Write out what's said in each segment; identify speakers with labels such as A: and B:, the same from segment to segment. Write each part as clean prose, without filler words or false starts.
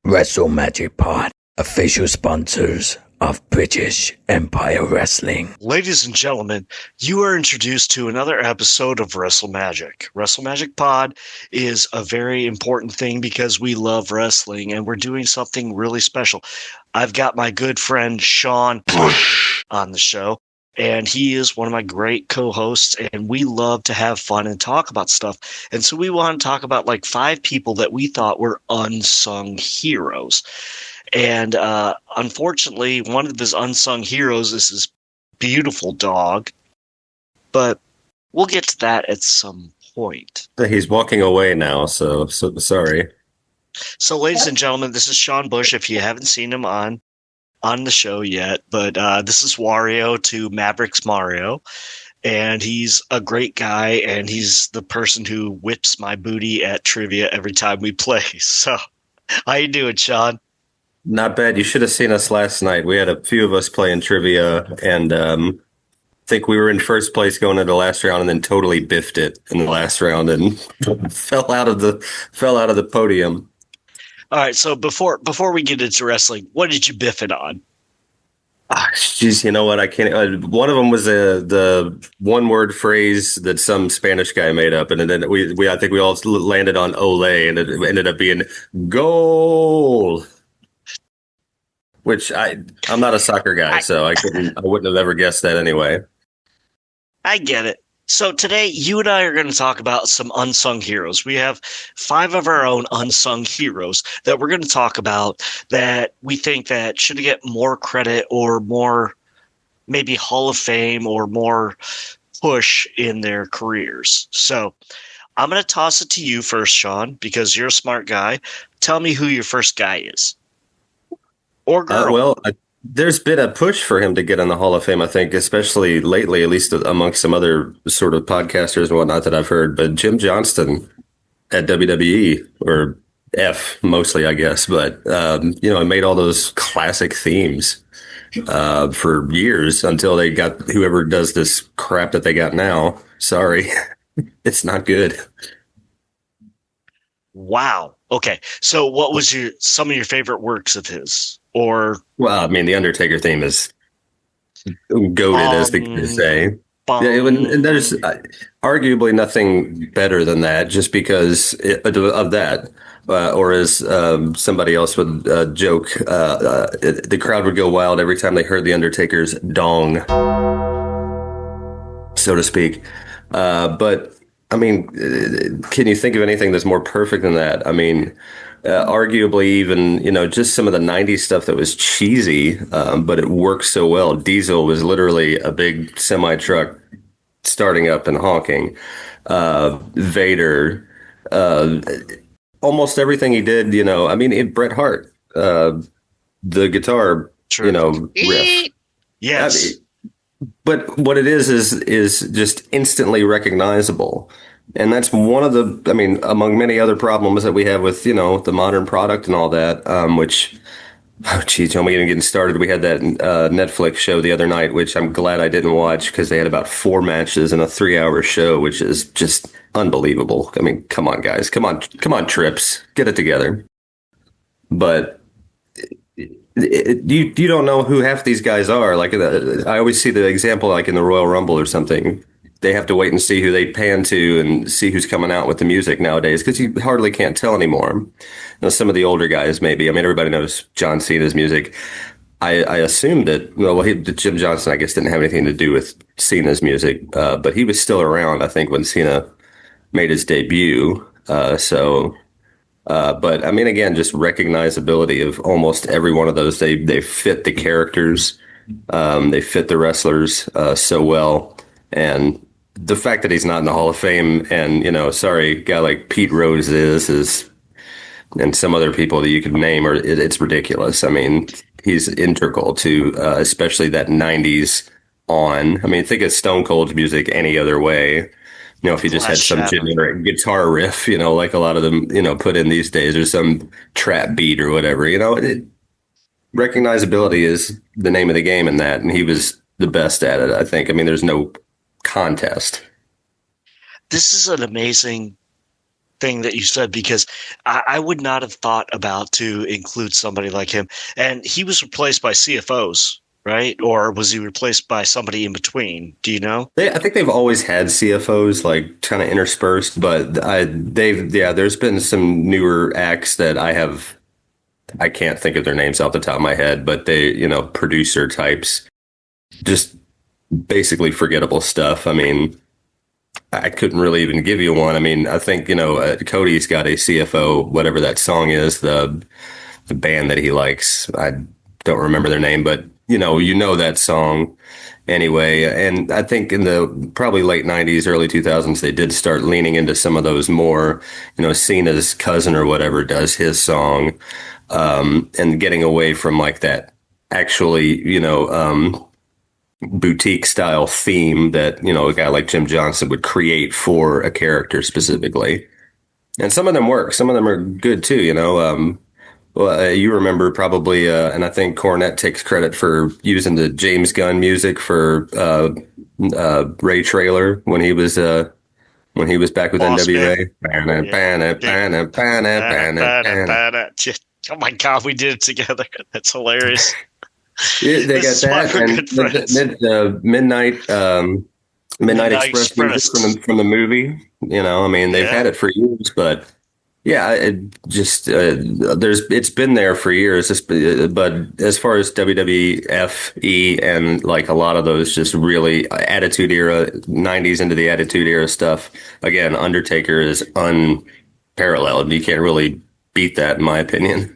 A: Wrestle Magic Pod, official sponsors of British Empire Wrestling.
B: Ladies and gentlemen, you are introduced to another episode of Wrestle Magic. Wrestle Magic Pod is a very important thing because we love wrestling and we're doing something really special. I've got my good friend Sean on the show, and he is one of my great co-hosts, and we love to have fun and talk about stuff. And so we want to talk about like 5 people that we thought were unsung heroes. And unfortunately, one of his unsung heroes is his beautiful dog. But we'll get to that at some point.
C: He's walking away now, so sorry.
B: So, ladies and gentlemen, this is Sean Bush, if you haven't seen him on the show yet. But this is Wario to Maverick's Mario. And he's a great guy, and he's the person who whips my booty at trivia every time we play. So, how you doing, Sean?
C: Not bad. You should have seen us last night. We had a few of us playing trivia, and I think we were in first place going into the last round, and then totally biffed it in the last round and fell out of the podium.
B: All right. So before we get into wrestling, what did you biff it on?
C: Jeez, you know what? I can't. One of them was the one-word phrase that some Spanish guy made up, and then I think we all landed on "ole," and it ended up being "goal." Which I'm not a soccer guy, so I wouldn't have ever guessed that anyway.
B: I get it. So today, you and I are going to talk about some unsung heroes. We have 5 of our own unsung heroes that we're going to talk about that we think that should get more credit or more maybe Hall of Fame or more push in their careers. So I'm going to toss it to you first, Sean, because you're a smart guy. Tell me who your first guy is. Or girl.
C: There's been a push for him to get in the Hall of Fame, I think, especially lately, at least amongst some other sort of podcasters and whatnot that I've heard. But Jim Johnston at WWE, or F mostly, I guess. But, he made all those classic themes for years until they got whoever does this crap that they got now. Sorry, it's not good.
B: Wow. Okay. So what was some of your favorite works of his? Or,
C: well, I mean, the Undertaker theme is goated, as the kids say. Yeah, and there's arguably nothing better than that, just because of that. Or as somebody else would joke, the crowd would go wild every time they heard the Undertaker's dong, so to speak. But I mean, can you think of anything that's more perfect than that? I mean, arguably even, just some of the 90s stuff that was cheesy, but it worked so well. Diesel was literally a big semi-truck starting up and honking. Vader, almost everything he did, Bret Hart, the guitar, riff.
B: Yes.
C: But what it is just instantly recognizable. And that's one of among many other problems that we have with, the modern product and all that, which, oh, geez, don't even getting started. We had that Netflix show the other night, which I'm glad I didn't watch because they had about 4 matches in a 3-hour show, which is just unbelievable. I mean, come on, guys. Come on, Trips. Get it together. But you don't know who half these guys are. Like, I always see the example, like in the Royal Rumble or something. They have to wait and see who they pan to and see who's coming out with the music nowadays, because you hardly can't tell anymore. Some of the older guys, maybe. I mean, everybody knows John Cena's music. I assumed that, Jim Johnson, I guess, didn't have anything to do with Cena's music, but he was still around, I think, when Cena made his debut. But I mean, again, just recognizability of almost every one of those. They fit the characters, they fit the wrestlers so well, and the fact that he's not in the Hall of Fame, and sorry, a guy like Pete Rose is, and some other people that you could name, it's ridiculous. I mean, he's integral to especially that '90s on. I mean, think of Stone Cold's music any other way. If he just had some generic guitar riff, like a lot of them, put in these days, or some trap beat or whatever, recognizability is the name of the game in that. And he was the best at it, I think. I mean, there's no contest.
B: This is an amazing thing that you said, because I would not have thought about to include somebody like him. And he was replaced by CFOs, right? Or was he replaced by somebody in between? Do you know?
C: I think they've always had CFOs like kind of interspersed, but there's been some newer acts that I can't think of their names off the top of my head, but they, producer types, just basically forgettable stuff. I mean, I couldn't really even give you one. I mean, I think, Cody's got a CFO, whatever that song is, the band that he likes. I don't remember their name, but you know that song anyway. And I think in the probably late 90s, early 2000s, they did start leaning into some of those more, Cena's cousin or whatever does his song, and getting away from like that actually, boutique style theme that, a guy like Jim Johnson would create for a character specifically. And some of them work. Some of them are good too, you remember probably, and I think Cornette takes credit for using the James Gunn music for Ray Trailer when he was back with
B: Boss
C: NWA.
B: Oh my God, we did it together. That's hilarious.
C: Yeah, they
B: This
C: got
B: is why
C: that
B: we're
C: and
B: good friends.
C: Midnight Express
B: Express.
C: music from the movie. I mean, they've
B: Yeah.
C: had it for years, but yeah, it just it's been there for years. But as far as WWFE and like a lot of those just really Attitude Era '90s into the Attitude Era stuff, again, Undertaker is unparalleled. You can't really beat that, in my opinion.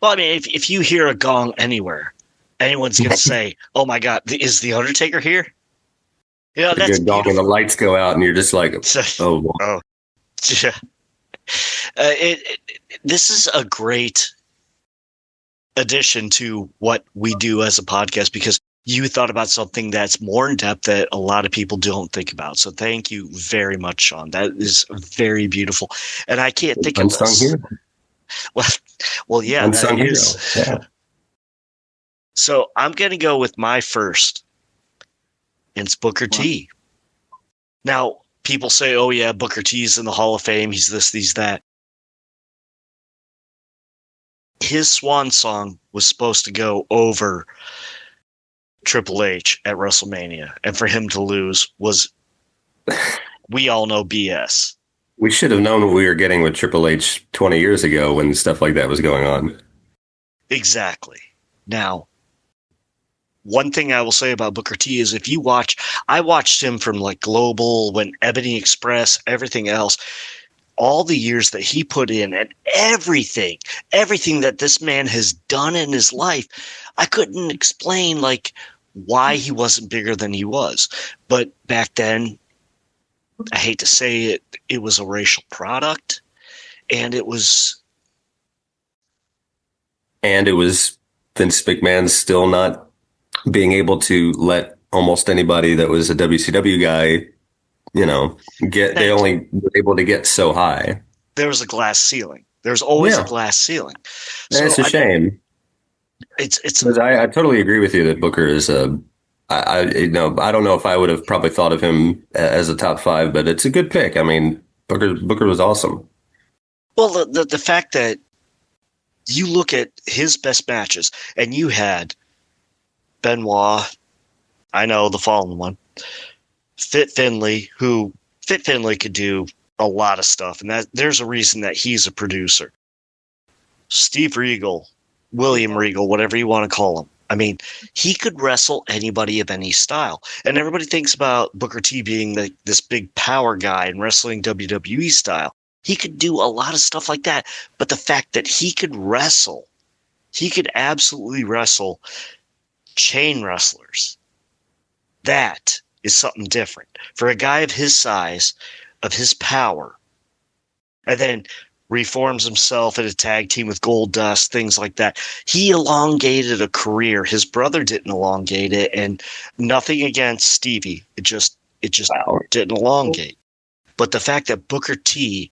B: Well, I mean, if you hear a gong anywhere, anyone's going to say, "Oh my God, is the Undertaker here?" That's
C: Good dog, and the lights go out, and you're just like, oh, wow.
B: Oh, yeah. This is a great addition to what we do as a podcast, because you thought about something that's more in depth that a lot of people don't think about. So thank you very much, Sean. That is very beautiful. And I can't think of
C: Unsung
B: this.
C: Hero.
B: Well, yeah,
C: Unsung
B: that
C: Hero.
B: is.
C: Yeah.
B: So I'm going to go with my first. It's Booker T. Now, people say, oh, yeah, Booker T's in the Hall of Fame. He's this, he's that. His swan song was supposed to go over Triple H at WrestleMania. And for him to lose was, we all know, BS.
C: We should have known what we were getting with Triple H 20 years ago when stuff like that was going on.
B: Exactly. Now, one thing I will say about Booker T is I watched him from like Global, when Ebony Express, everything else, all the years that he put in, and everything that this man has done in his life, I couldn't explain like why he wasn't bigger than he was. But back then, I hate to say it, it was a racial product, and it was Vince McMahon still not being able to let almost anybody that was a WCW guy, they only were able to get so high. There was a glass ceiling. There's always a glass ceiling.
C: So it's a shame.
B: It's
C: I totally agree with you that Booker is I don't know if I would have probably thought of him as a top 5, but it's a good pick. I mean, Booker was awesome.
B: Well, the fact that you look at his best matches, and you had Benoit, I know the fallen one, Fit Finlay could do a lot of stuff, and that there's a reason that he's a producer. Steve Regal, William Regal, whatever you want to call him. I mean, he could wrestle anybody of any style. And everybody thinks about Booker T being this big power guy and wrestling WWE style. He could do a lot of stuff like that. But the fact that he could absolutely wrestle chain wrestlers, that is something different. For a guy of his size, of his power, and then reforms himself in a tag team with Goldust, things like that. He elongated a career. His brother didn't elongate it, and nothing against Stevie. It just didn't elongate. But the fact that Booker T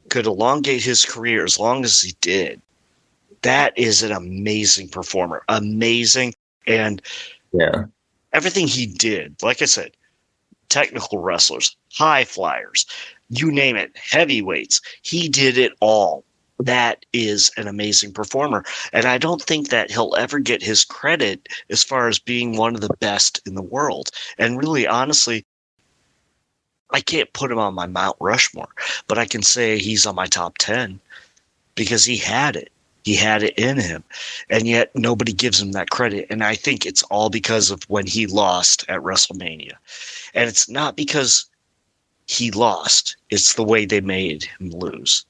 B: could elongate his career as long as he did, that is an amazing performer. Amazing. And everything he did, like I said, technical wrestlers, high flyers, you name it, heavyweights. He did it all. That is an amazing performer. And I don't think that he'll ever get his credit as far as being one of the best in the world. And really, honestly, I can't put him on my Mount Rushmore, but I can say he's on my top 10 because he had it. He had it in him. And yet nobody gives him that credit. And I think it's all because of when he lost at WrestleMania. And it's not because he lost. It's the way they made him lose.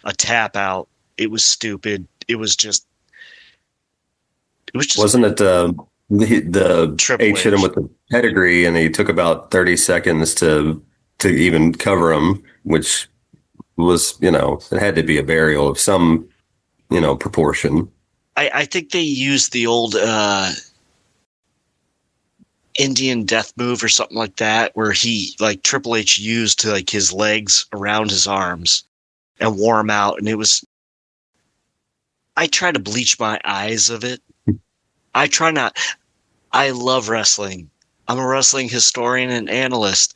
B: A tap out. It was stupid. It was just.
C: Wasn't it the
B: Triple
C: H hit him with the pedigree, and he took about 30 seconds to even cover him, which was, it had to be a burial of some, proportion.
B: I think they used the old Indian death move or something like that, where he, like, Triple H used to, like, his legs around his arms and wore him out. And it was, I try to bleach my eyes of it. I try not. I love wrestling. I'm a wrestling historian and analyst.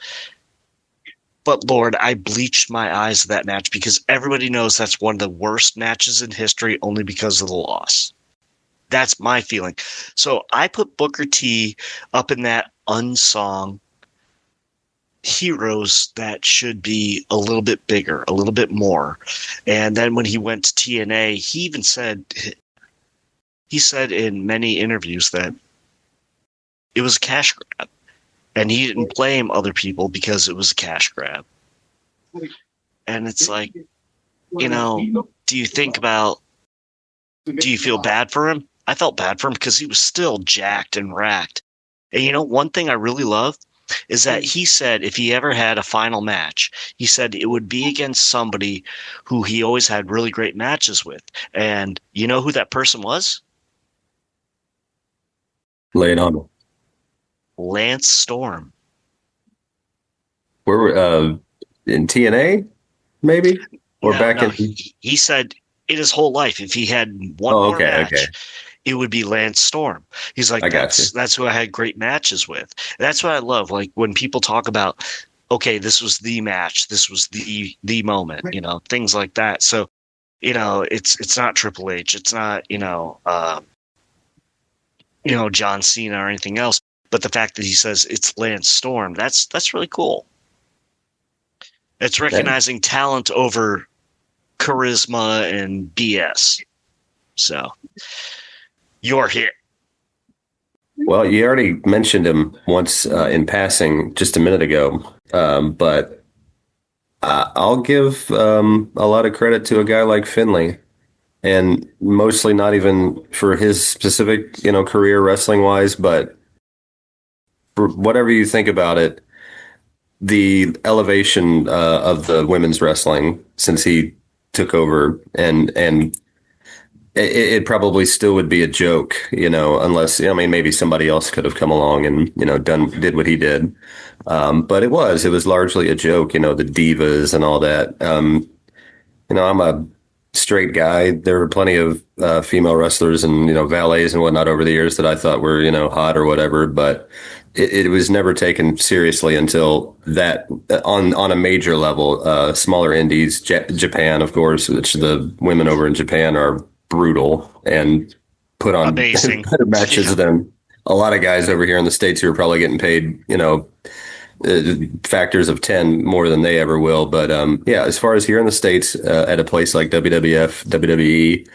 B: But Lord, I bleached my eyes of that match because everybody knows that's one of the worst matches in history only because of the loss. That's my feeling. So I put Booker T up in that unsung heroes that should be a little bit bigger, a little bit more. And then when he went to TNA, he said in many interviews that it was a cash grab. And he didn't blame other people because it was a cash grab. And it's like, do you feel bad for him? I felt bad for him because he was still jacked and racked. And one thing I really love is that he said if he ever had a final match, he said it would be against somebody who he always had really great matches with. And you know who that person was?
C: Lay it on.
B: Lance Storm.
C: Where were in TNA, maybe? Or
B: he said in his whole life, if he had one more match, it would be Lance Storm. He's like, that's who I had great matches with. And that's what I love. Like when people talk about, okay, this was the match, this was the moment, things like that. So, it's not Triple H, it's not, John Cena or anything else. But the fact that he says it's Lance Storm, that's really cool. It's recognizing talent over charisma and BS. So, you're here.
C: Well, you already mentioned him once in passing just a minute ago, but I'll give a lot of credit to a guy like Finlay, and mostly not even for his specific, career wrestling-wise, but for whatever you think about it, the elevation of the women's wrestling since he took over, and it probably still would be a joke, unless, maybe somebody else could have come along and, did what he did. But it was largely a joke, the divas and all that. I'm a straight guy. There were plenty of female wrestlers and, valets and whatnot over the years that I thought were, hot or whatever, but it was never taken seriously until that on a major level. Smaller indies, Japan, of course, which the women over in Japan are brutal and put on better matches than a lot of guys over here in the States who are probably getting paid, factors of 10 more than they ever will. But as far as here in the States, at a place like WWF, WWE,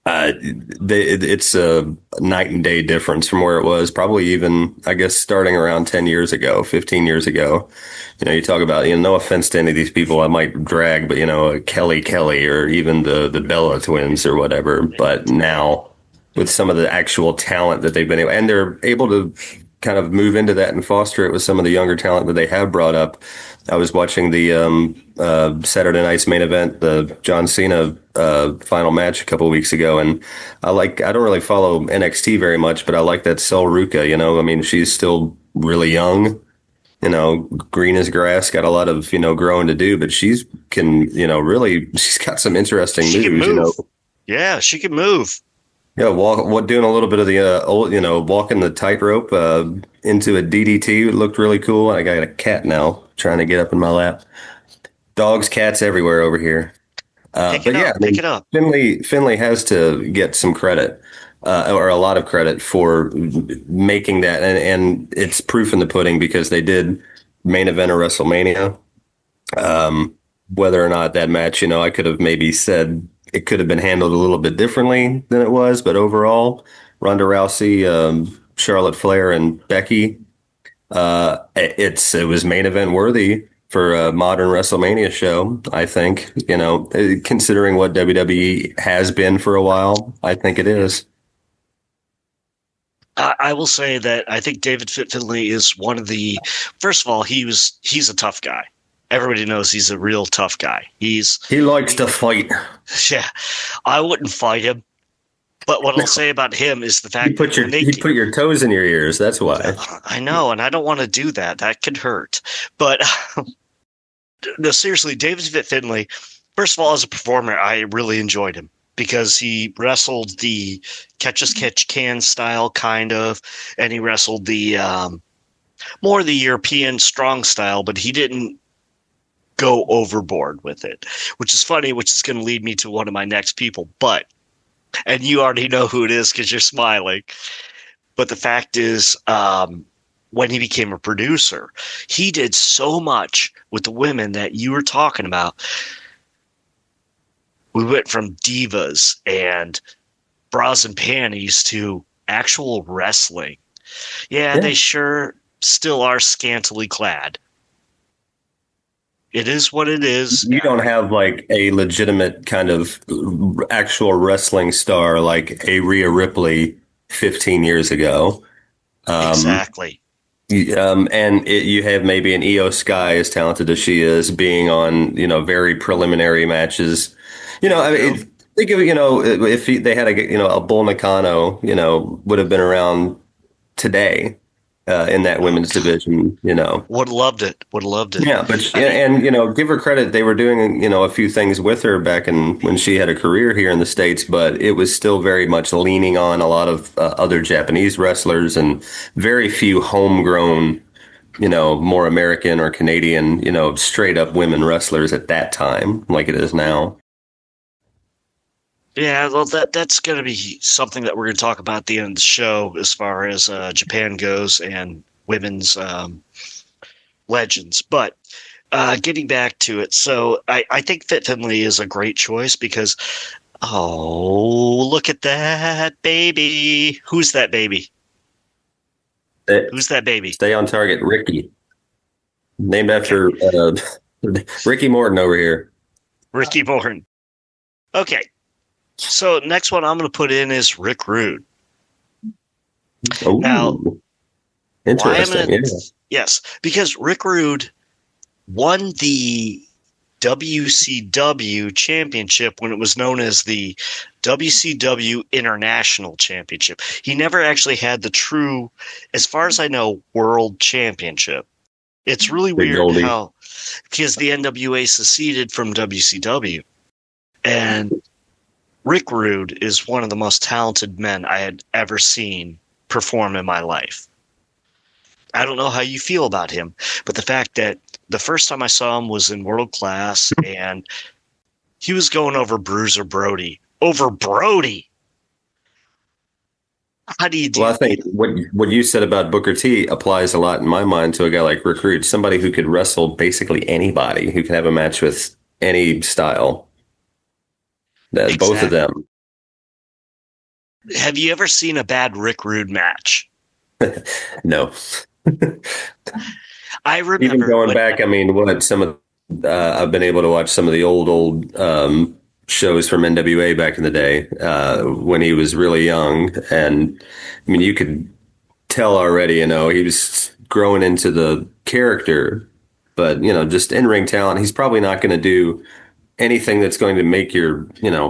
C: it's a night and day difference from where it was probably even, I guess, starting around 10 years ago, 15 years ago. You talk about, no offense to any of these people I might drag, but, Kelly or even the Bella twins or whatever. But now with some of the actual talent that they've been able, and they're able to kind of move into that and foster it with some of the younger talent that they have brought up. I was watching the Saturday night's main event, the John Cena final match a couple of weeks ago, and I don't really follow NXT very much, but I like that Sol Ruca. She's still really young, green as grass, got a lot of growing to do, but she's got some interesting moves.
B: Yeah, she can move.
C: Yeah, doing a little bit of the walking the tightrope into a DDT looked really cool. I got a cat now. trying to get up in my lap. Dogs, cats everywhere over here. But yeah, I
B: Pick
C: mean,
B: it up.
C: Finley has to get some credit, or a lot of credit for making that, and it's proof in the pudding because they did main event of WrestleMania. Whether or not that match, I could have maybe said it could have been handled a little bit differently than it was, but overall, Ronda Rousey, Charlotte Flair, and Becky, it was main event worthy for a modern WrestleMania show. I think, considering what WWE has been for a while, I think it is.
B: I will say that I think David Finlay is one of the. First of all, he's a tough guy. Everybody knows he's a real tough guy.
C: He likes to fight.
B: Yeah, I wouldn't fight him. But what I'll say about him is the fact
C: you put your toes in your ears. That's why.
B: I know, and I don't want to do that. That could hurt. But no, seriously, David Finlay. First of all, as a performer, I really enjoyed him because he wrestled the catch-as-catch-can style, kind of, and he wrestled the more the European strong style, but he didn't go overboard with it, which is funny, which is going to lead me to one of my next people. And you already know who it is because you're smiling. But the fact is, when he became a producer, he did so much with the women that you were talking about. We went from divas and bras and panties to actual wrestling. Yeah, they sure still are scantily clad. It is what it is.
C: You don't have like a legitimate kind of actual wrestling star like a Rhea Ripley 15 years ago.
B: Exactly.
C: And you have maybe an Io Sky, as talented as she is, being on, very preliminary matches. I mean, think of, if they had a Bull Nakano, would have been around today. In that women's division,
B: Would have loved it.
C: Yeah, but and give her credit. They were doing, a few things with her back when she had a career here in the States, but it was still very much leaning on a lot of other Japanese wrestlers and very few homegrown, more American or Canadian, straight up women wrestlers at that time, like it is now.
B: Yeah, well, that's going to be something that we're going to talk about at the end of the show as far as Japan goes and women's legends. But getting back to it, so I think Fit Finlay is a great choice because, look at that baby. Who's that baby? Who's that baby?
C: Stay on target, Ricky. Named after Ricky Morton over here.
B: Ricky Morton. Okay. So next one I'm going to put in is Rick Rude.
C: Oh,
B: now,
C: interesting.
B: Yes, because Rick Rude won the WCW championship when it was known as the WCW International Championship. He never actually had the true, as far as I know, world championship. It's really weird how, because the NWA seceded from WCW. And Rick Rude is one of the most talented men I had ever seen perform in my life. I don't know how you feel about him, but the fact that the first time I saw him was in World Class and he was going over Bruiser Brody. Over Brody! How do you do that?
C: Well, I think what you said about Booker T applies a lot in my mind to a guy like Rick Rude, somebody who could wrestle basically anybody, who can have a match with any style. Exactly. Both of them.
B: Have you ever seen a bad Rick Rude match?
C: No.
B: I remember
C: even going back. I mean, I've been able to watch some of the old shows from NWA back in the day when he was really young, and I mean, you could tell already. He was growing into the character, but just in-ring talent. He's probably not going to do anything that's going to make your,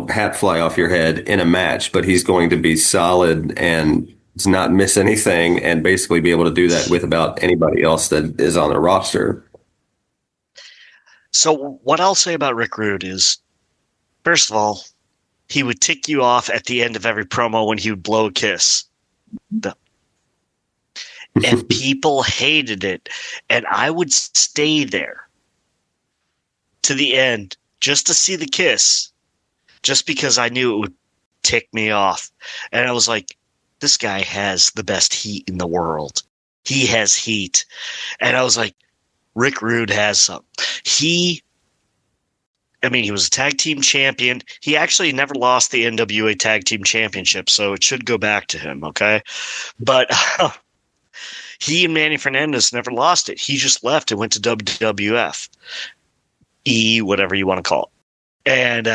C: hat fly off your head in a match, but he's going to be solid and not miss anything and basically be able to do that with about anybody else that is on the roster.
B: So what I'll say about Rick Rude is, first of all, he would tick you off at the end of every promo when he would blow a kiss. and people hated it. And I would stay there to the end just to see the kiss, just because I knew it would tick me off. And I was like, this guy has the best heat in the world. He has heat. And I was like, Rick Rude has some. He was a tag team champion. He actually never lost the NWA Tag Team Championship, so it should go back to him, okay? But he and Manny Fernandez never lost it. He just left and went to WWF. Whatever you want to call it. And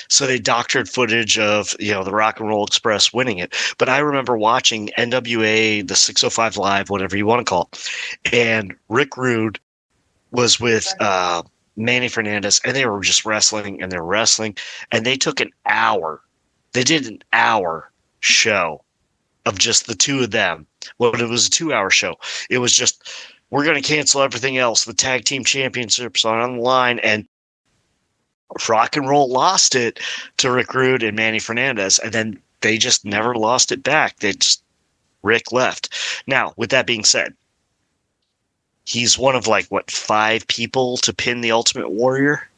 B: so they doctored footage of, the Rock and Roll Express winning it. But I remember watching NWA, the 605 Live, whatever you want to call it. And Rick Rude was with Manny Fernandez, and they were just wrestling, and they're wrestling. And they took an hour. They did an hour show of just the two of them. Well, it was a 2-hour show. It was just, we're going to cancel everything else. The tag team championships are on the line. And Rock and Roll lost it to Rick Rude and Manny Fernandez, and then they just never lost it back. Rick left. Now, with that being said, he's one of 5 people to pin the Ultimate Warrior.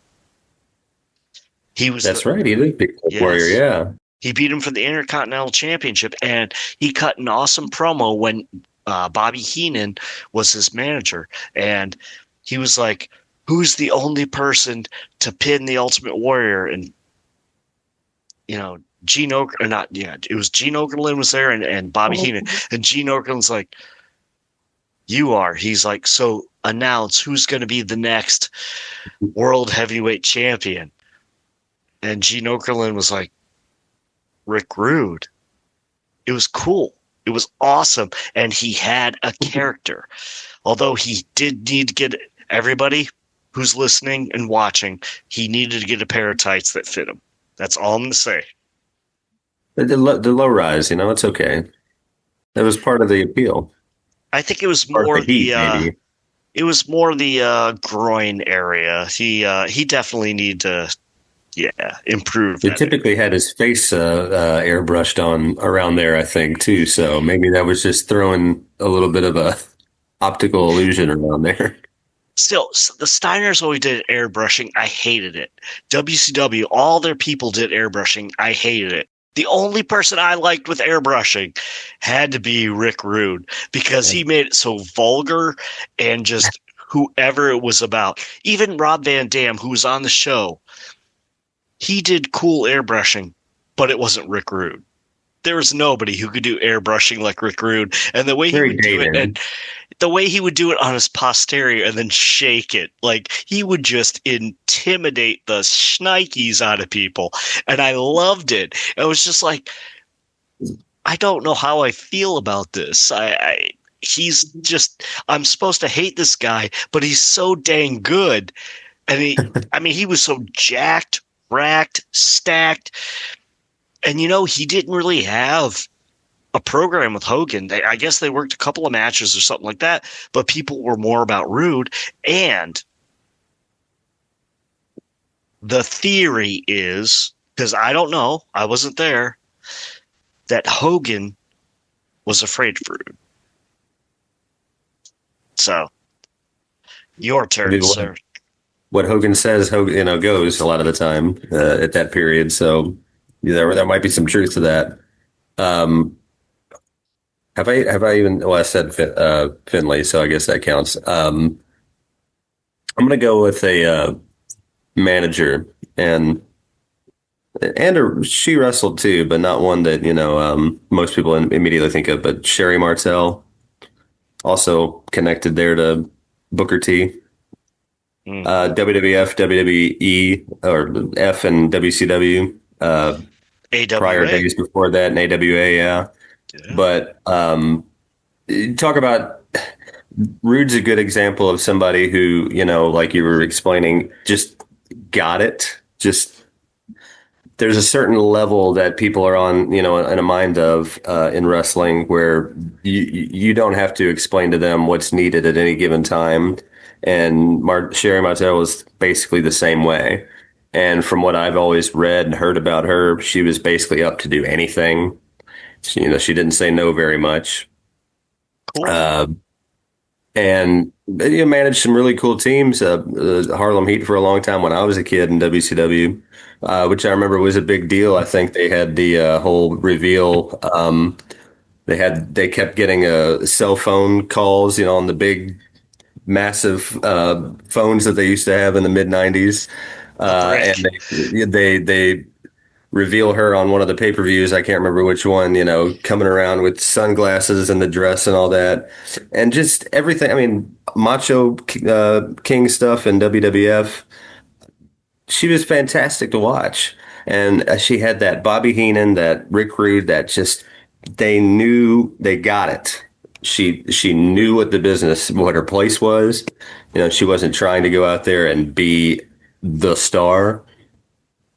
C: That's right. He did pick the Warrior, yeah.
B: He beat him for the Intercontinental Championship, and he cut an awesome promo when Bobby Heenan was his manager, and he was like, who's the only person to pin the Ultimate Warrior? And, Gene Okerlund, it was Gene Okerlund was there and Bobby Heenan. And Gene Okerlund's like, you are. He's like, so announce who's going to be the next World Heavyweight Champion. And Gene Okerlund was like, Rick Rude. It was cool. It was awesome. And he had a character. Although he did need to get everybody who's listening and watching, he needed to get a pair of tights that fit him. That's all I'm going to say.
C: The low rise, it's okay. That was part of the appeal.
B: I think it was more it was more the groin area. He definitely needed to, improve.
C: They typically had his face airbrushed on around there, I think, too. So maybe that was just throwing a little bit of a optical illusion around there.
B: Still, the Steiners always did airbrushing. I hated it. WCW, all their people did airbrushing. I hated it. The only person I liked with airbrushing had to be Rick Rude, because he made it so vulgar and just whoever it was about. Even Rob Van Dam, who was on the show, he did cool airbrushing, but it wasn't Rick Rude. There was nobody who could do airbrushing like Rick Rude, and the way he would do it, and the way he would do it on his posterior and then shake it, he would just intimidate the shnikes out of people, and I loved it. It was just like, I don't know how I feel about this. He's just, I'm supposed to hate this guy, but he's so dang good, and he was so jacked, racked, stacked. And, he didn't really have a program with Hogan. I guess they worked a couple of matches or something like that, but people were more about Rude. And the theory is, because I don't know, I wasn't there, that Hogan was afraid of Rude. So, your turn, sir.
C: What Hogan says, goes a lot of the time at that period. So, there might be some truth to that. Have I even? Well, I said Finlay, so I guess that counts. I'm going to go with a manager, and she wrestled too, but not one that most people immediately think of. But Sherry Martel, also connected there to Booker T. WWF, WWE, or F and WCW.
B: AWA.
C: Prior days before that in AWA, yeah. But talk about Rude's a good example of somebody who, like you were explaining, just got it. Just there's a certain level that people are on, in a mind of in wrestling where you don't have to explain to them what's needed at any given time. And Sherry Martel was basically the same way. And from what I've always read and heard about her, she was basically up to do anything. She didn't say no very much.
B: Cool.
C: And managed some really cool teams. Harlem Heat for a long time when I was a kid in WCW, which I remember was a big deal. I think they had the whole reveal. They kept getting cell phone calls, on the big, massive phones that they used to have in the mid '90s,
B: Brick.
C: and they reveal her on one of the pay-per-views. I can't remember which one, coming around with sunglasses and the dress and all that. And just everything. I mean, Macho King stuff in WWF. She was fantastic to watch. And she had that Bobby Heenan, that Rick Rude, that just, they knew they got it. She knew what her place was. She wasn't trying to go out there and be the star.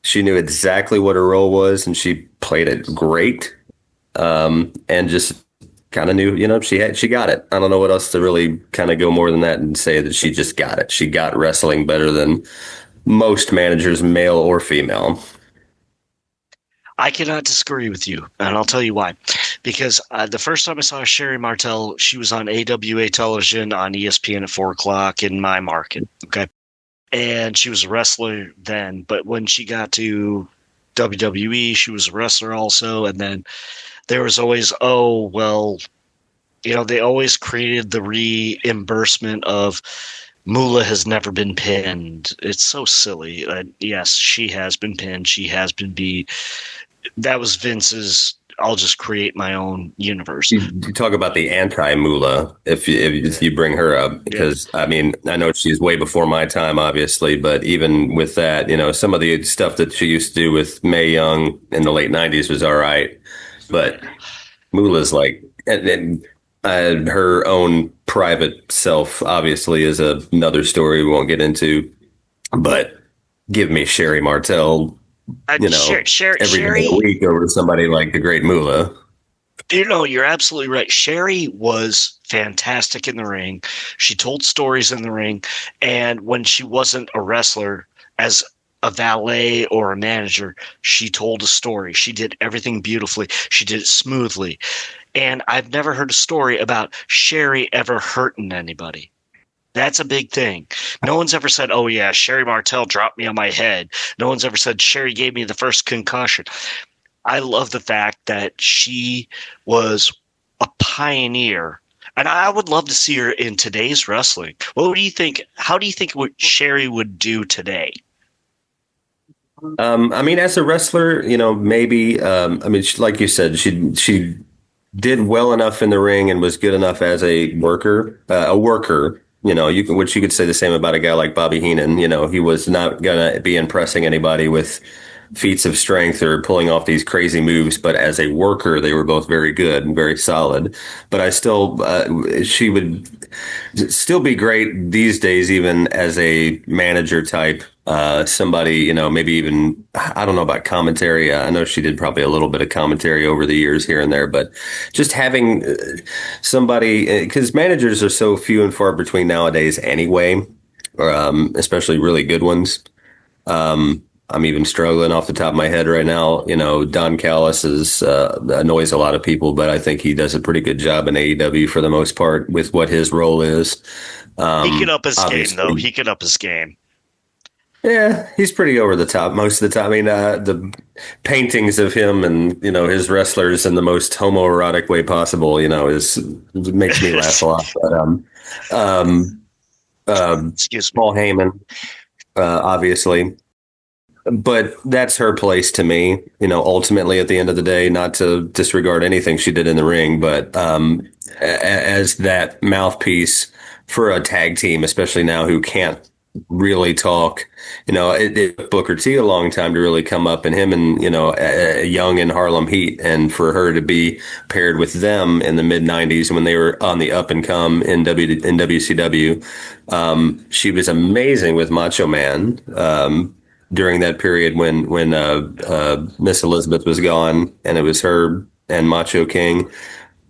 C: She knew exactly what her role was, and she played it great. And just kind of knew, she got it. I don't know what else to really kind of go more than that and say that she just got it. She got wrestling better than most managers, male or female.
B: I cannot disagree with you, and I'll tell you why. Because the first time I saw Sherry Martel, she was on AWA television on ESPN at 4 o'clock in my market. Okay. And she was a wrestler then, but when she got to WWE, she was a wrestler also. And then there was always, they always created the reimbursement of Moolah has never been pinned. It's so silly. Yes, she has been pinned. She has been beat. That was Vince's. I'll just create my own universe.
C: You talk about the anti-Moolah if you bring her up, because I mean, I know she's way before my time, obviously, but even with that, some of the stuff that she used to do with Mae Young in the late '90s was all right, but Moolah's like, and her own private self obviously is another story we won't get into, but give me Sherry Martel. Every day of the week over somebody like the Great Moolah.
B: You're absolutely right. Sherry was fantastic in the ring. She told stories in the ring. And when she wasn't a wrestler, as a valet or a manager, she told a story. She did everything beautifully. She did it smoothly. And I've never heard a story about Sherry ever hurting anybody. That's a big thing. No one's ever said, oh, yeah, Sherry Martel dropped me on my head. No one's ever said Sherry gave me the first concussion. I love the fact that she was a pioneer. And I would love to see her in today's wrestling. What do you think? How do you think what Sherry would do today?
C: I mean, as a wrestler, maybe, like you said, she did well enough in the ring and was good enough as a worker. Which you could say the same about a guy like Bobby Heenan. He was not going to be impressing anybody with feats of strength or pulling off these crazy moves. But as a worker, they were both very good and very solid. But she would still be great these days, even as a manager type. Somebody, maybe even, I don't know about commentary. I know she did probably a little bit of commentary over the years here and there, but just having somebody, because managers are so few and far between nowadays anyway, especially really good ones. I'm even struggling off the top of my head right now. Don Callis annoys a lot of people, but I think he does a pretty good job in AEW for the most part with what his role is.
B: He can up his game, though. He can up his game.
C: Yeah, he's pretty over the top most of the time. I mean, the paintings of him and, his wrestlers in the most homoerotic way possible, makes me laugh a lot. But
B: Excuse me.
C: Paul Heyman, obviously. But that's her place to me, ultimately at the end of the day, not to disregard anything she did in the ring, but as that mouthpiece for a tag team, especially now who can't really talk. It took Booker T a long time to really come up, and him and, Young and Harlem Heat, and for her to be paired with them in the mid '90s when they were on the up and come in WCW. She was amazing with Macho Man during that period when Miss Elizabeth was gone and it was her and Macho King.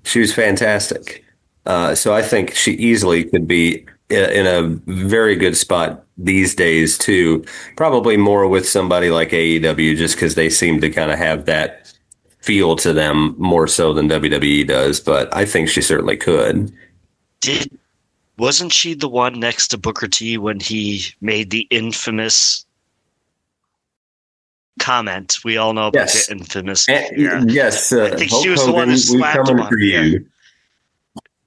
C: She was fantastic. So I think she easily could be in a very good spot these days too, probably more with somebody like AEW, just because they seem to kind of have that feel to them more so than WWE does, but I think she certainly could.
B: Wasn't she the one next to Booker T when he made the infamous comment? We all know about the infamous.
C: Yes,
B: I think
C: Hulk
B: she was the one
C: Hogan,
B: who
C: we
B: slapped him
C: coming
B: on.
C: for you.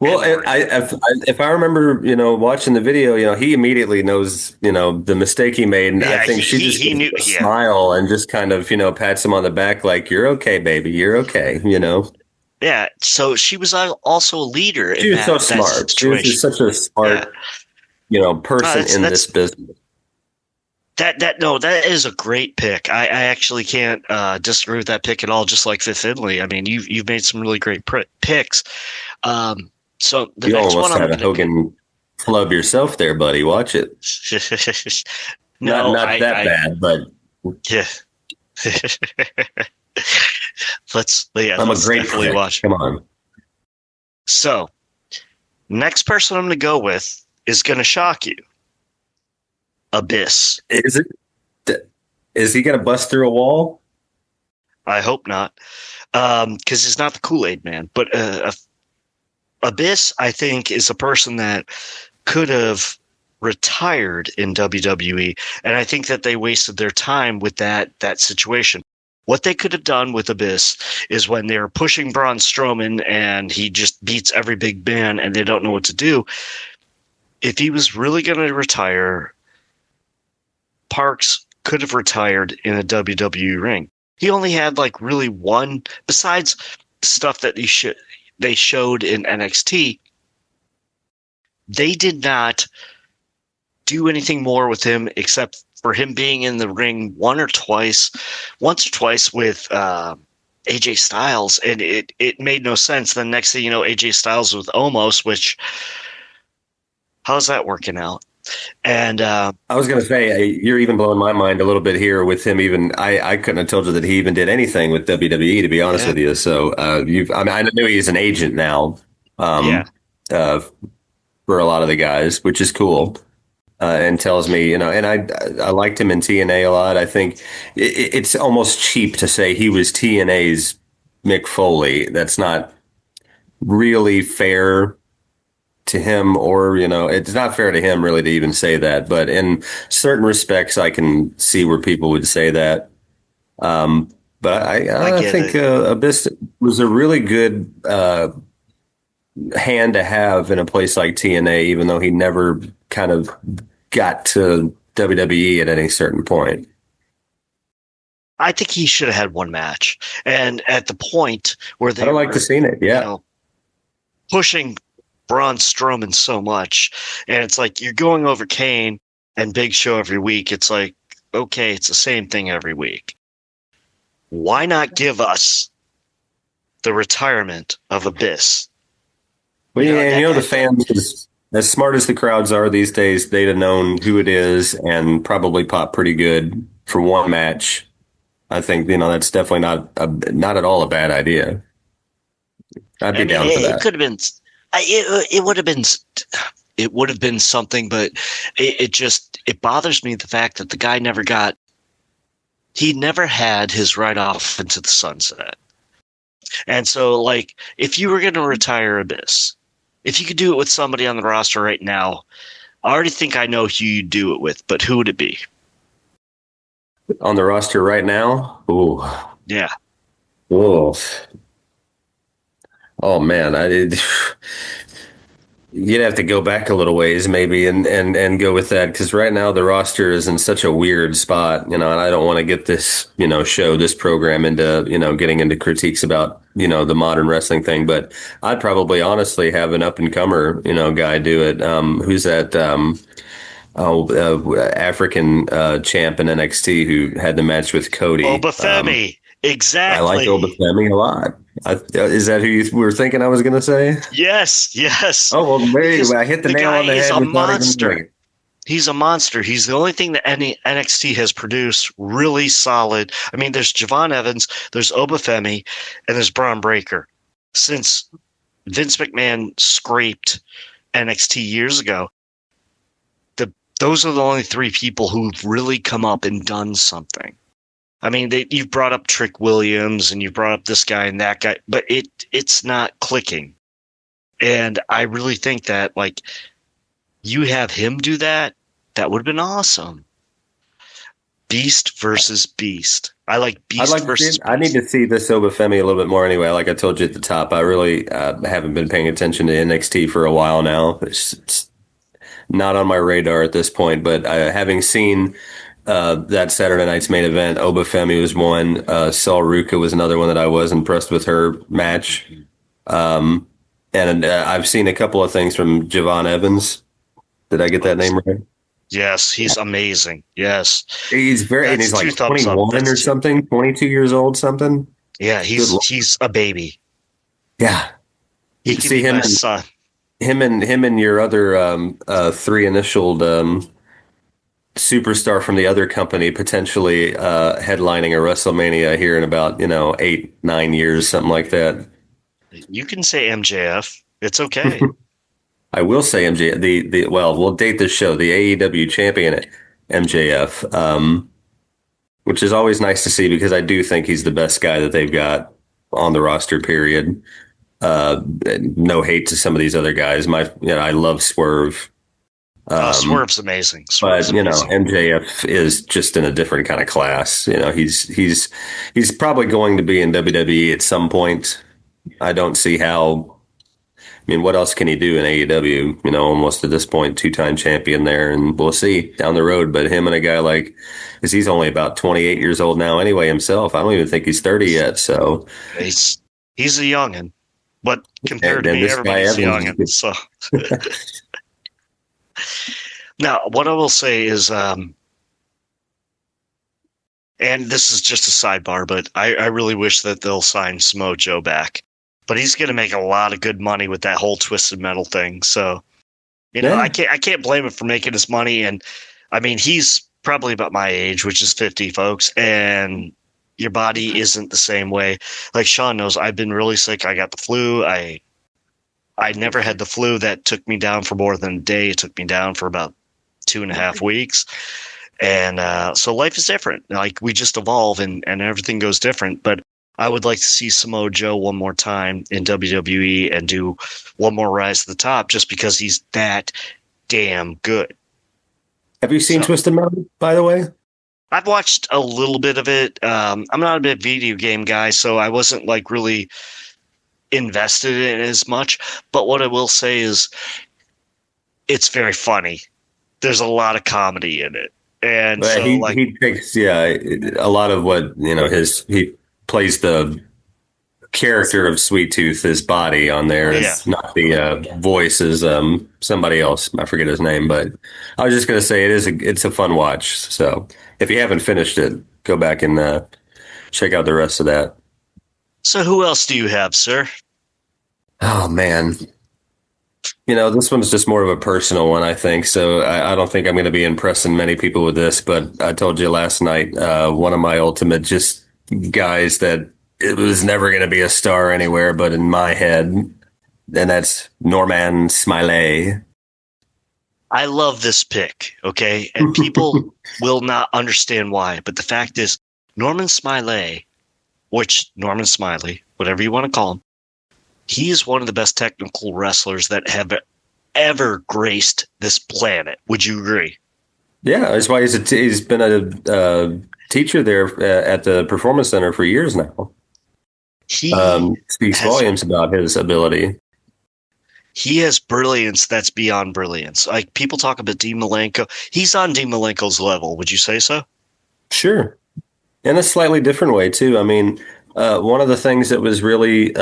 C: Well, if I remember, watching the video, he immediately knows, the mistake he made, and I think she just gives him a smile and just kind of, pats him on the back like, "You're okay, baby, you're okay,"
B: Yeah, so she was also a leader
C: She
B: in
C: was so
B: that
C: smart. She
B: situation.
C: was just such a smart, person in this business.
B: That is a great pick. I actually can't disagree with that pick at all. Just like Fifth Finley, I mean, you've made some really great picks. So the
C: you
B: next
C: almost
B: one
C: had a Hogan club yourself there, buddy. Watch it.
B: No,
C: not that bad, but
B: yeah. let's
C: a great
B: definitely
C: pick.
B: watch.
C: Come on.
B: So, next person I'm going to go with is going to shock you. Abyss.
C: Is he going to bust through a wall?
B: I hope not, because he's not the Kool-Aid man. But Abyss, I think, is a person that could have retired in WWE, and I think that they wasted their time with that situation. What they could have done with Abyss is when they're pushing Braun Strowman and he just beats every big man and they don't know what to do. If he was really going to retire, Parks could have retired in a WWE ring. He only had really one, besides stuff that they showed in NXT. They did not do anything more with him except for him being in the ring once or twice with AJ Styles, and it made no sense. Then next thing you know, AJ Styles with Omos, which how's that working out? And
C: I was going to say, you're even blowing my mind a little bit here with him. Even I couldn't have told you that he even did anything with WWE, to be honest with you. So I knew he's an agent now. For a lot of the guys, which is cool. And tells me, and I liked him in TNA a lot. I think it's almost cheap to say he was TNA's Mick Foley. That's not really fair to him, or it's not fair to him really to even say that. But in certain respects, I can see where people would say that. But I think Abyss was a really good hand to have in a place like TNA, even though he never kind of got to WWE at any certain point.
B: I think he should have had one match, and at the point where they
C: I'd like to seen it,
B: pushing Braun Strowman so much, and it's like you're going over Kane and Big Show every week. It's like, okay, it's the same thing every week. Why not give us the retirement of Abyss?
C: Well, the fans, as smart as the crowds are these days, they'd have known who it is and probably pop pretty good for one match. I think, that's definitely not at all a bad idea. I'd be down for that.
B: It could have been, it would have been something, but it bothers me the fact that the guy he never had his ride off into the sunset. And so, if you were going to retire Abyss, if you could do it with somebody on the roster right now, I already think I know who you'd do it with, but who would it be?
C: On the roster right now? Ooh.
B: Yeah.
C: Ooh. Oh, man. You'd have to go back a little ways maybe and go with that, because right now the roster is in such a weird spot, and I don't want to get this, this program into, getting into critiques about, the modern wrestling thing, but I'd probably honestly have an up and comer, guy do it. Who's that? African champ in NXT who had the match with Cody.
B: Obafemi. Exactly.
C: I like Obafemi a lot. Is that who you were thinking I was going to say?
B: Yes.
C: Oh, well, maybe I hit the nail on the head.
B: He's a monster. He's a monster. He's the only thing that NXT has produced really solid. I mean, there's Javon Evans, there's Obafemi, and there's Braun Breaker. Since Vince McMahon scraped NXT years ago, those are the only three people who've really come up and done something. I mean, you've brought up Trick Williams and you've brought up this guy and that guy, but it's not clicking. And I really think that, like, you have him do that, that would have been awesome. Beast versus Beast. I like Beast versus Beast.
C: I need to see this Obafemi a little bit more anyway. Like I told you at the top, I really haven't been paying attention to NXT for a while now. It's not on my radar at this point, but having seen that Saturday night's main event, Obafemi was one. Sol Ruka was another one that I was impressed with her match. And I've seen a couple of things from Javon Evans. Did I get that name right?
B: Yes, he's amazing. Yes.
C: He's and he's like 21 or something, 22 years old, something.
B: Yeah, he's a baby.
C: Yeah.
B: He can be my son.
C: Him and your other three initialed superstar from the other company potentially headlining a WrestleMania here in about 8-9 years, something like that.
B: You can say MJF. It's okay.
C: I will say MJF. We'll date this show, the AEW champion MJF, which is always nice to see because I do think he's the best guy that they've got on the roster. Period. No hate to some of these other guys. I love Swerve.
B: Swerve's amazing.
C: MJF is just in a different kind of class. He's probably going to be in WWE at some point. I don't see how. I mean, what else can he do in AEW? Almost at this point, 2-time champion there, and we'll see down the road. But him and a guy because he's only about 28 years old now anyway himself. I don't even think he's 30 yet. So
B: he's a youngin', but compared to me, everybody's a youngin'. So now, what I will say is, and this is just a sidebar, but I really wish that they'll sign Samoa Joe back. But he's going to make a lot of good money with that whole Twisted Metal thing. So, I can't blame him for making his money. And I mean, he's probably about my age, which is 50, folks. And your body isn't the same way. Like Sean knows, I've been really sick. I got the flu. I never had the flu that took me down for more than a day. It took me down for about 2.5 weeks. And so life is different. Like, we just evolve and everything goes different. But I would like to see Samoa Joe one more time in WWE and do one more rise to the top just because he's that damn good.
C: Have you seen Twisted Metal, by the way?
B: I've watched a little bit of it. I'm not a big video game guy, so I wasn't really invested in it as much. But what I will say is it's very funny. There's a lot of comedy in it. And so,
C: he takes a lot of what he plays the character of Sweet Tooth, his body on there. It's not the voice as somebody else. I forget his name, but I was just going to say it's a fun watch. So if you haven't finished it, go back and check out the rest of that.
B: So who else do you have, sir?
C: Oh, man. This one's just more of a personal one, I think. So I don't think I'm going to be impressing many people with this, but I told you last night, one of my ultimate just guys that it was never going to be a star anywhere but in my head, and that's Norman Smiley.
B: I love this pick, okay? And people will not understand why, but the fact is Norman Smiley, whatever you want to call him, he is one of the best technical wrestlers that have ever graced this planet. Would you agree? Yeah,
C: that's why he's been a teacher there at the Performance Center for years now. He speaks volumes about his ability.
B: He has brilliance that's beyond brilliance. Like, people talk about Dean Malenko. He's on Dean Malenko's level. Would you say so?
C: Sure. In a slightly different way, too. I mean, one of the things that was really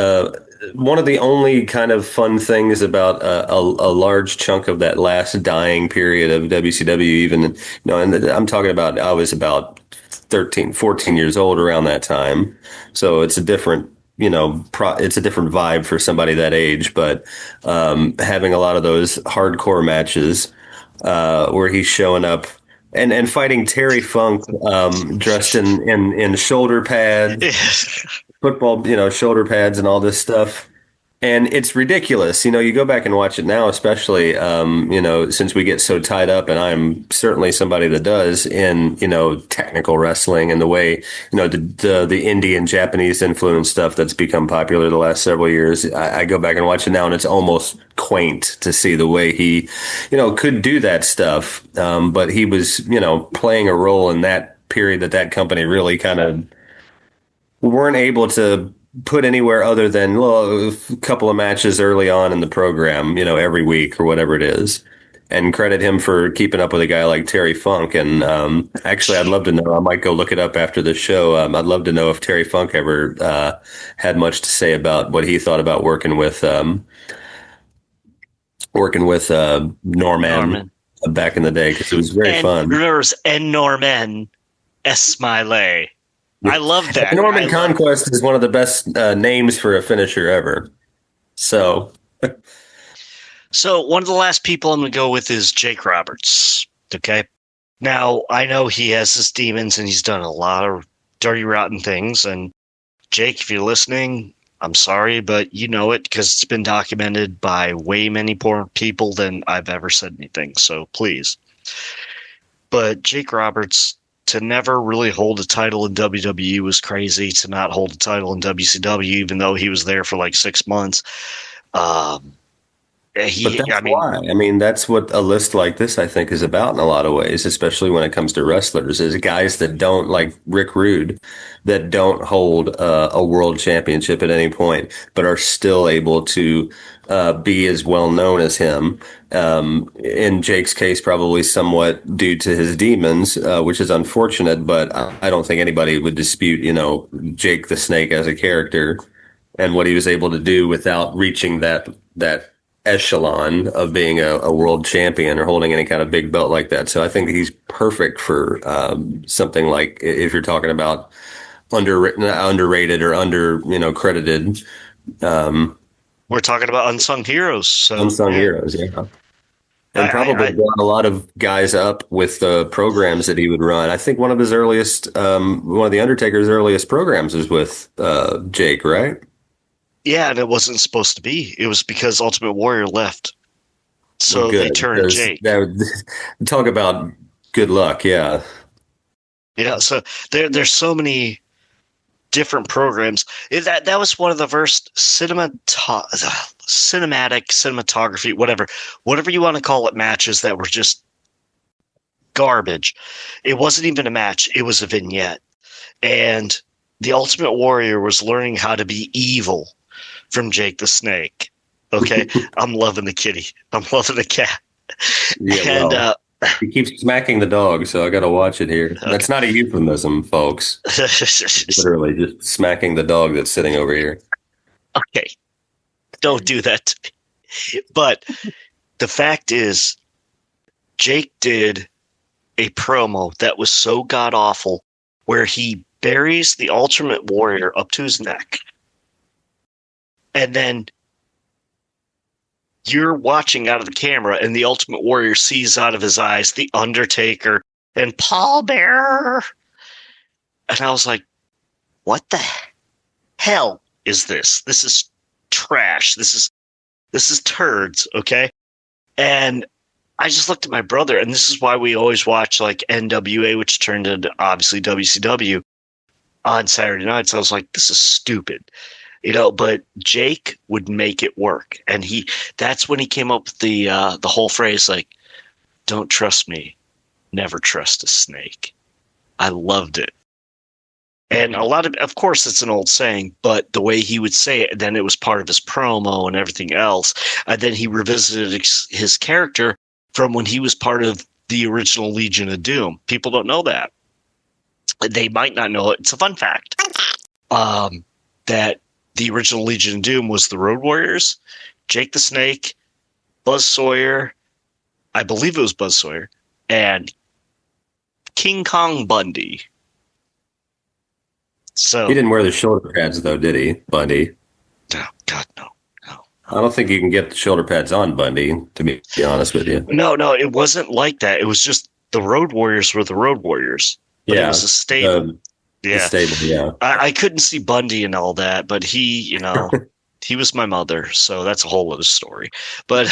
C: one of the only kind of fun things about a large chunk of that last dying period of WCW, even, and I'm talking about, I was about 13, 14 years old around that time. So it's a different, it's a different vibe for somebody that age, but having a lot of those hardcore matches where he's showing up and fighting Terry Funk dressed in shoulder pads, football, shoulder pads and all this stuff. And it's ridiculous. You go back and watch it now, especially, since we get so tied up, and I'm certainly somebody that does in, technical wrestling and the way, the Indian Japanese influence stuff that's become popular the last several years. I go back and watch it now, and it's almost quaint to see the way he, could do that stuff. But he was, playing a role in that period that company really kind of weren't able to put anywhere other than a couple of matches early on in the program, every week or whatever it is. And credit him for keeping up with a guy like Terry Funk. And actually, I'd love to know. I might go look it up after the show. I'd love to know if Terry Funk ever had much to say about what he thought about working with Norman back in the day, because it was very fun.
B: Remember, N. Norman Esmile. I love that.
C: Norman Conquest is one of the best names for a finisher ever. So
B: one of the last people I'm going to go with is Jake Roberts. Okay. Now, I know he has his demons and he's done a lot of dirty, rotten things. And Jake, if you're listening, I'm sorry, but you know it because it's been documented by way many more people than I've ever said anything. So please. But Jake Roberts, to never really hold a title in WWE was crazy. To not hold a title in WCW, even though he was there for like 6 months.
C: But that's why. I mean, that's what a list like this, I think, is about in a lot of ways, especially when it comes to wrestlers, is guys that don't, like Rick Rude, that don't hold a world championship at any point, but are still able to be as well known as him. In Jake's case, probably somewhat due to his demons, which is unfortunate, but I don't think anybody would dispute, Jake the Snake as a character and what he was able to do without reaching that echelon of being a world champion or holding any kind of big belt like that. So I think he's perfect for something like, if you're talking about underrated or credited.
B: We're talking about Unsung Heroes. So,
C: Unsung Heroes, yeah. And probably brought a lot of guys up with the programs that he would run. I think one of the Undertaker's earliest programs was with Jake, right?
B: Yeah, and it wasn't supposed to be. It was because Ultimate Warrior left. So they turned Jake.
C: Talk about good luck, yeah.
B: Yeah, so there's so many different programs. That was one of the first cinematography, whatever you want to call it, matches that were just garbage. It wasn't even a match. It was a vignette. And the Ultimate Warrior was learning how to be evil from Jake the Snake. Okay. I'm loving the kitty. I'm loving the cat.
C: Yeah, and he keeps smacking the dog, so I got to watch it here. Okay. That's not a euphemism, folks. Literally just smacking the dog that's sitting over here.
B: Okay. Don't do that to me. But the fact is, Jake did a promo that was so god awful where he buries the Ultimate Warrior up to his neck. And then you're watching out of the camera, and the Ultimate Warrior sees out of his eyes the Undertaker and Paul Bearer. And I was like, what the hell is this? This is trash. This is turds, okay? And I just looked at my brother, and this is why we always watch like NWA, which turned into obviously WCW on Saturday nights. I was like, this is stupid. But Jake would make it work. And that's when he came up with the whole phrase, like, don't trust me, never trust a snake. I loved it. And of course, it's an old saying, but the way he would say it, then it was part of his promo and everything else. And then he revisited his character from when he was part of the original Legion of Doom. People don't know that. They might not know it. It's a fun fact. That the original Legion of Doom was the Road Warriors, Jake the Snake, Buzz Sawyer, I believe it was Buzz Sawyer, and King Kong Bundy. So
C: he didn't wear the shoulder pads, though, did he, Bundy?
B: No, God, no.
C: I don't think you can get the shoulder pads on Bundy, to be honest with you.
B: No, it wasn't like that. It was just the Road Warriors were the Road Warriors. But it was a stable.
C: Yeah. Stable, yeah.
B: I couldn't see Bundy and all that, but he, He was my mother, so that's a whole other story. But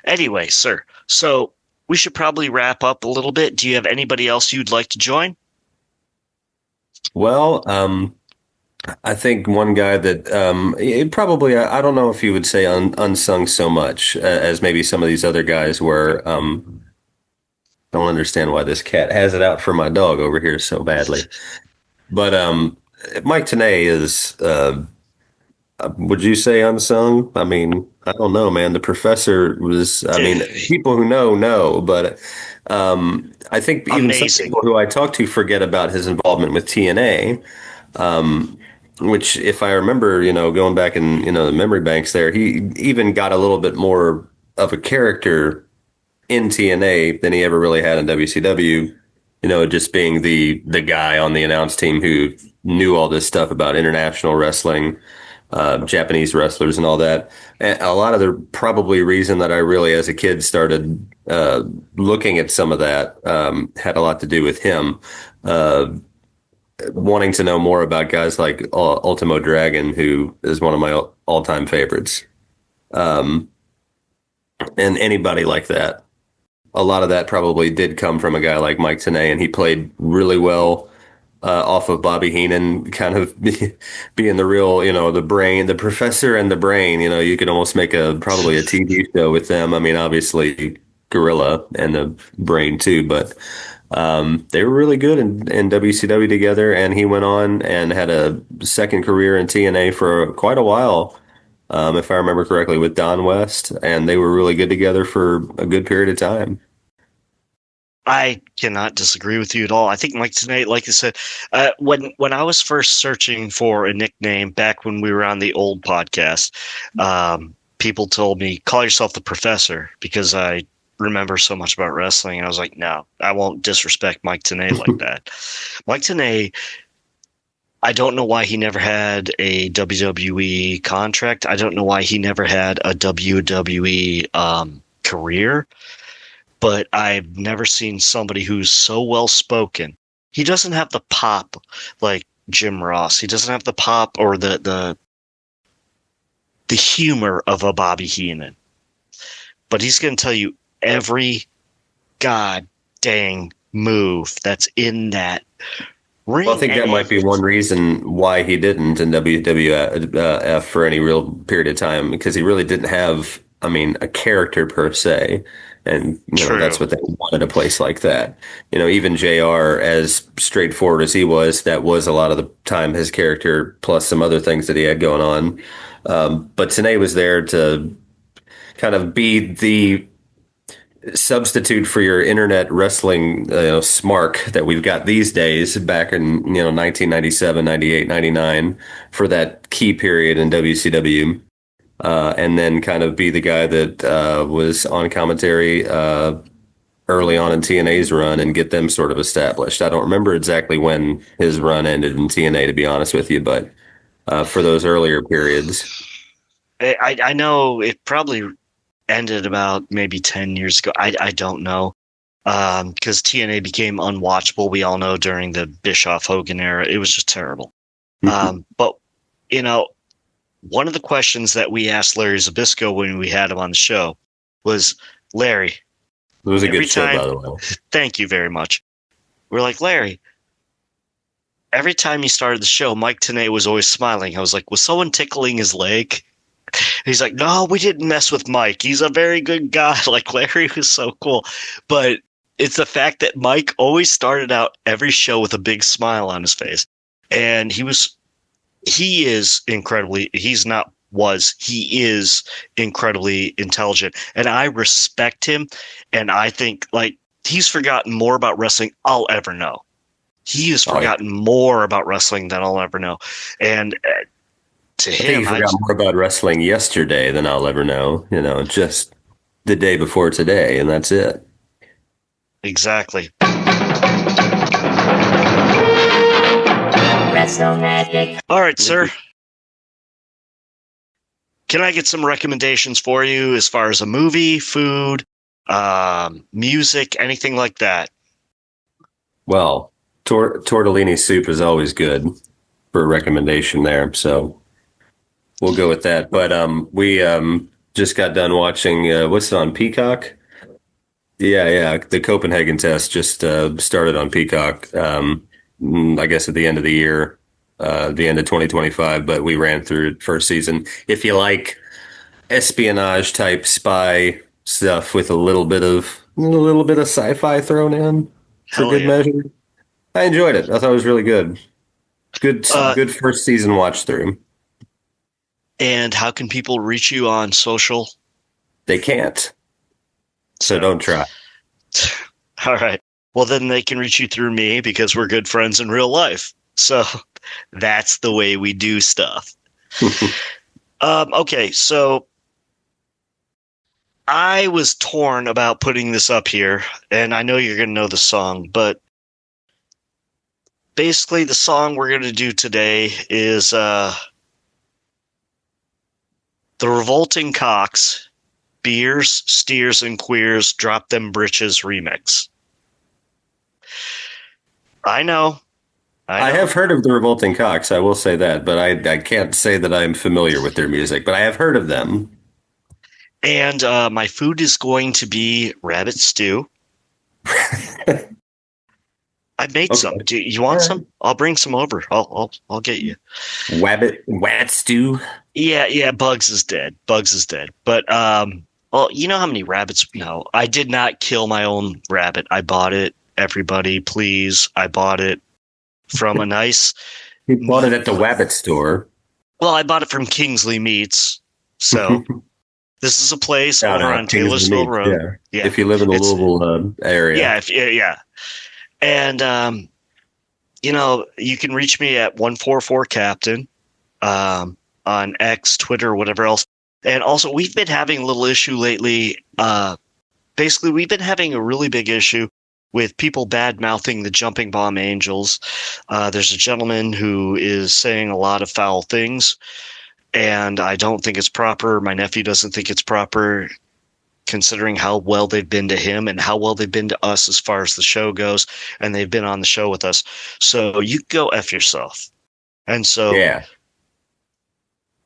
B: anyway, sir, so we should probably wrap up a little bit. Do you have anybody else you'd like to join?
C: Well, I think one guy that probably I don't know if you would say unsung so much as maybe some of these other guys were. Don't understand why this cat has it out for my dog over here so badly. But Mike Tenay is. Would you say unsung? I mean, I don't know, man. The professor was. I mean, people who know, but I think even some
B: Amazing.
C: people who I talk to forget about his involvement with TNA. Which, if I remember, going back in, the memory banks there, he even got a little bit more of a character in TNA than he ever really had in WCW. Just being the guy on the announce team who knew all this stuff about international wrestling, Japanese wrestlers and all that. And a lot of the probably reason that I really, as a kid, started looking at some of that had a lot to do with him. Wanting to know more about guys like Ultimo Dragon, who is one of my all-time favorites, and anybody like that. A lot of that probably did come from a guy like Mike Tenay, and he played really well off of Bobby Heenan, kind of being the real, the brain, the professor and the brain. You could almost make probably a TV show with them. I mean, obviously Gorilla and the brain too, but they were really good in WCW together, and he went on and had a second career in TNA for quite a while, if I remember correctly, with Don West, and they were really good together for a good period of time.
B: I cannot disagree with you at all. I think Mike Tenay, like I said, when I was first searching for a nickname back when we were on the old podcast, people told me, call yourself the Professor, because I remember so much about wrestling. And I was like, no, I won't disrespect Mike Tenay like that. Mike Tenay, I don't know why he never had a WWE contract. I don't know why he never had a WWE career. But I've never seen somebody who's so well spoken. He doesn't have the pop like Jim Ross. He doesn't have the pop or the humor of a Bobby Heenan. But he's going to tell you every god dang move that's in that ring.
C: Well, I think that might be one reason why he didn't in WWF for any real period of time, because he really didn't have, a character per se. And that's what they wanted, a place like that. Even JR, as straightforward as he was, that was a lot of the time his character, plus some other things that he had going on. But Tenay was there to kind of be the substitute for your internet wrestling smark that we've got these days, back in 1997, 98, 99, for that key period in WCW. And then kind of be the guy that was on commentary early on in TNA's run and get them sort of established. I don't remember exactly when his run ended in TNA, to be honest with you, but for those earlier periods.
B: I know it probably ended about maybe 10 years ago. I don't know, because TNA became unwatchable, we all know, during the Bischoff-Hogan era. It was just terrible. But, one of the questions that we asked Larry Zbyszko when we had him on the show was, Larry.
C: It was a good show, by the way.
B: Thank you very much. We're like, Larry, every time you started the show, Mike Tenay was always smiling. I was like, was someone tickling his leg? He's like, no, we didn't mess with Mike. He's a very good guy. Like, Larry was so cool. But it's the fact that Mike always started out every show with a big smile on his face. And he is incredibly intelligent, and I respect him. And I think, like, he's forgotten more about wrestling I'll ever know. He has forgotten more about wrestling than I'll ever know. And to him,
C: I think he forgot more about wrestling yesterday than I'll ever know. Just the day before today, and that's it.
B: Exactly.
D: Wrestle Magic.
B: All right, sir. Can I get some recommendations for you as far as a movie, food, music, anything like that?
C: Well, tortellini soup is always good for a recommendation there. So We'll go with that. But we just got done watching what's it on Peacock? Yeah. The Copenhagen test just started on Peacock. I guess at the end of the year, the end of 2025. But we ran through first season. If you like espionage type spy stuff with a little bit of sci-fi thrown in for
B: Hell
C: good
B: yeah.
C: measure, I enjoyed it. I thought it was really good. Good first season watch through.
B: And how can people reach you on social?
C: They can't. So don't try.
B: All right. Well, then they can reach you through me because we're good friends in real life. So that's the way we do stuff. Okay, so I was torn about putting this up here, and I know you're going to know the song, but basically the song we're going to do today is The Revolting Cocks, Beers, Steers, and Queers Drop Them Britches remix. I know.
C: I have heard of the Revolting Cocks, I will say that, but I can't say that I'm familiar with their music, but I have heard of them.
B: And my food is going to be rabbit stew. I made some. Do you want some? I'll bring some over. I'll get you.
C: Wat stew?
B: Yeah, Bugs is dead. But well, you know how many rabbits? No, I did not kill my own rabbit. I bought it. Everybody, please. I bought it from a nice.
C: You bought it at the Wabbit store.
B: Well, I bought it from Kingsley Meats. So this is a place over on Taylorsville Road. Yeah.
C: If you live in the Louisville area.
B: Yeah. And you know, you can reach me at 144 Captain on X, Twitter, whatever else. And also, we've been having a little issue lately. Basically, we've been having a really big issue with people bad-mouthing the Jumping Bomb Angels. There's a gentleman who is saying a lot of foul things, and I don't think it's proper. My nephew doesn't think it's proper, considering how well they've been to him and how well they've been to us as far as the show goes, and they've been on the show with us. So you go F yourself. And so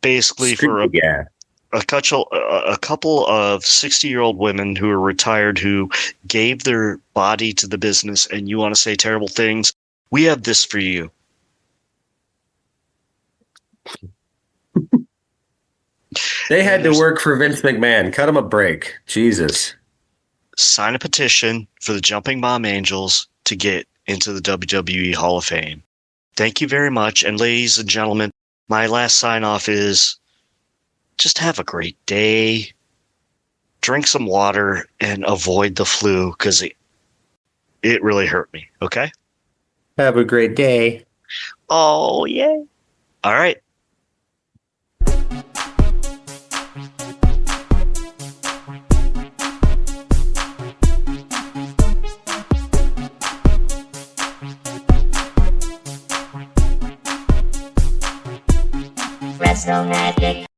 B: basically for a couple of 60-year-old women who are retired who gave their body to the business and you want to say terrible things, we have this for you.
C: They had to work for Vince McMahon. Cut him a break. Jesus.
B: Sign a petition for the Jumping Bomb Angels to get into the WWE Hall of Fame. Thank you very much. And ladies and gentlemen, my last sign-off is just have a great day, drink some water, and avoid the flu because it really hurt me, okay?
C: Have a great day.
B: Oh, yeah. All right.
D: Wrestle Magic.